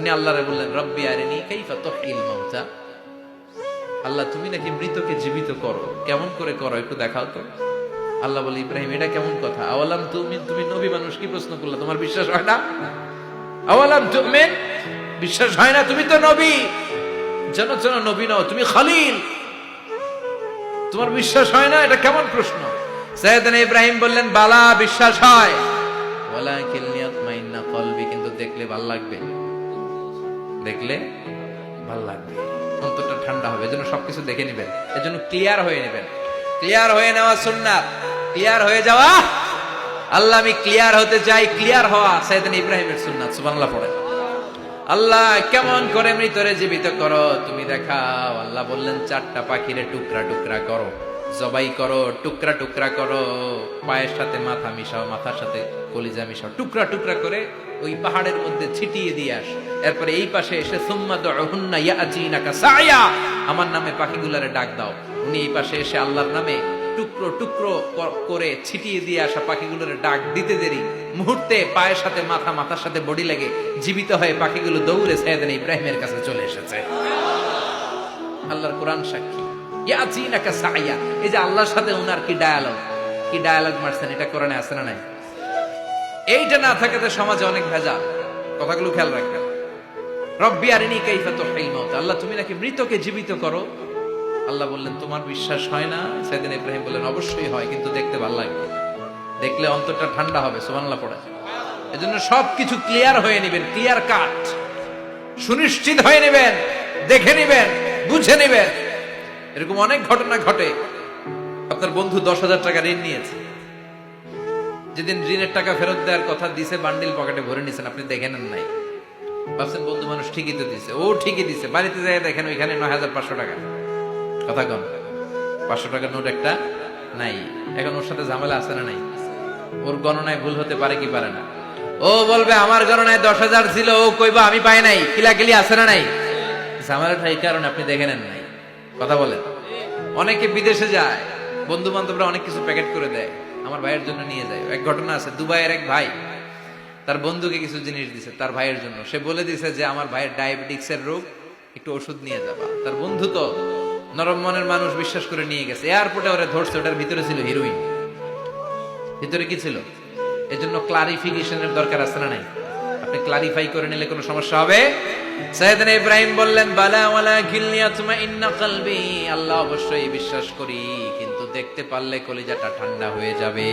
উনি আল্লাহরে বললেন, রব্বি আরিনি কাইফা তুহিল মাউতা, আল্লাহ তুমি নাকি মৃতকে জীবিত করো, কেমন করে করো একটু দেখাও তো। আল্লাহ বলে, ইব্রাহিম এটা কেমন কথা? আওয়ালাম তুমিন, তুমি নবী মানুষ কি প্রশ্ন করলে, তোমার বিশ্বাস হয় না? আওয়ালাম তুমিন, বিশ্বাস হয় না? তুমি তো নবী, যেন নবী নও, তুমি খলিল, তোমার বিশ্বাস হয় না? এটা কেমন প্রশ্ন? সাইয়েদনা ইব্রাহিম বললেন, বালা, বিশ্বাস হয়, ওয়ালাকিন লিয়াতমাইন্না কলবি, কিন্তু দেখলে ভাল লাগবে, দেখলে ভাল লাগবে, অন্তরটা ঠান্ডা হবে। এজন্য সবকিছু দেখে নেবেন, এজন্য ক্লিয়ার হয়ে নেবেন। ক্লিয়ার হয়ে নেওয়া সুন্নাত, ক্লিয়ার হয়ে যাওয়া। আল্লাহ আমি ক্লিয়ার হতে চাই, ক্লিয়ার হওয়া সাইয়েদনা ইব্রাহিমের সুন্নাত। সুবহানাল্লাহ পড়ে। আল্লাহ কেমন করে মৃতরে জীবিত করো তুমি দেখাও। আল্লাহ বললেন, 4টা পাখিরে টুকরা টুকরা করো, জবাই করো, টুকরা টুকরা করো, পায়ের সাথে মাথা মিশাও, মাথার সাথে কলিজা মিশাও, টুকরা টুকরা করে ওই পাহাড়ের মধ্যে ছিটিয়ে দিয়ে আস। এরপরে এই পাশে এসে সুম্মা দুহুন্না ইয়াতিনাকা সায়া, আমার নামে পাখিগুলারে ডাক দাও। উনি এই পাশে এসে আল্লাহর নামে টুকরো টুকরো করে ছিটিয়ে দিয়ে আসা পাখিগুলোর ডাক দিতে দেরি, মুহূর্তে পায়ের সাথে মাথা, মাথার সাথে বডি লেগে জীবিত হয়ে পাখিগুলো দৌড়ে সাইয়েদনা ইব্রাহিমের কাছে চলে এসেছে। আল্লাহর কোরআন সাক্ষী। ইয়াতিনাকা সায়া, এই যে আল্লাহর সাথে উনার কি ডায়ালগ মারছেন, এটা কোরআনে আছে না নাই? এইটা না থাকাতে সমাজে অনেক ভেজাল। কথাগুলো খেয়াল রাখবেন। রব্বি আরিনি কাইফা তুহিল মাউতা, আল্লাহ তুমি নাকি মৃতকে জীবিত করো। আল্লাহ বললেন, তোমার বিশ্বাস হয় না? সাইয়েদনা ইব্রাহিম বললেন, অবশ্যই হয়, কিন্তু দেখতে ভালো লাগবে, দেখলে অন্তরটা ঠান্ডা হবে। সুবহানাল্লাহ পড়ে। এজন্য সবকিছু ক্লিয়ার হয়ে নেবেন, ক্লিয়ার কাট, সুনিশ্চিত হয়ে নেবেন, দেখে নেবেন, বুঝে নেবেন। এরকম অনেক ঘটনা ঘটে। আপনার বন্ধু 10,000 টাকা ঋণ নিয়েছে, যেদিন ঋণের টাকা ফেরত দেওয়ার কথা দিছে, বান্ডিল পকেটে ভরে নিছেন, আপনি দেখে নেন নাই। ভাবছেন বন্ধু মানুষ ঠিকই তো দিছে, ও ঠিকই দিছে। বাড়িতে যাই দেখেন ওইখানে 9,500 টাকা। কথা কন, 500 টাকার নোট একটা নাই। এখন ওর সাথে ঝামেলা আছে না নাই? ওর গণনায় ভুল হতে পারে কি পারে না? ও বলবে আমার গণনায় 10,000 ছিল, ও কইবা আমি পাই নাই। কিলাকিলি আছে না নাই? ঝামেলাটা এই কারণে আপনি দেখে নেন নাই। কথা বলেন। অনেকে বিদেশে যায়, বন্ধু বান্ধবরা অনেক কিছু প্যাকেট করে দেয়, আমার ভাইয়ের জন্য নিয়ে যায়। এক ঘটনা আছে, দুবাইয়ের এক ভাই তার বন্ধুকে কিছু জিনিস দিছে তার ভাইয়ের জন্য। সে বলে দিছে যে আমার ভাইয়ের ডায়াবেটিক্সের রোগ, একটু ওষুধ নিয়ে যাবা। তার বন্ধু তো নরম মনের মানুষ, বিশ্বাস করে নিয়ে গেছে। এয়ারপোর্টে ওরা ধরছে, ওটার ভিতরে ছিল হিরোইন। ভিতরে কি ছিল? এজন্য ক্লারিফিকেশনের দরকার আছে না নাই? আপনি ক্লারিফাই করে নিলে কোনো সমস্যা হবে? সাইয়েদনা ইব্রাহিম বললেন, বালা ওয়ালাকিন লিয়াতমাইন্না কলবি, আল্লাহ অবশ্যই বিশ্বাস করি, কিন্তু দেখতে পারলে কলিজাটা ঠান্ডা হয়ে যাবে।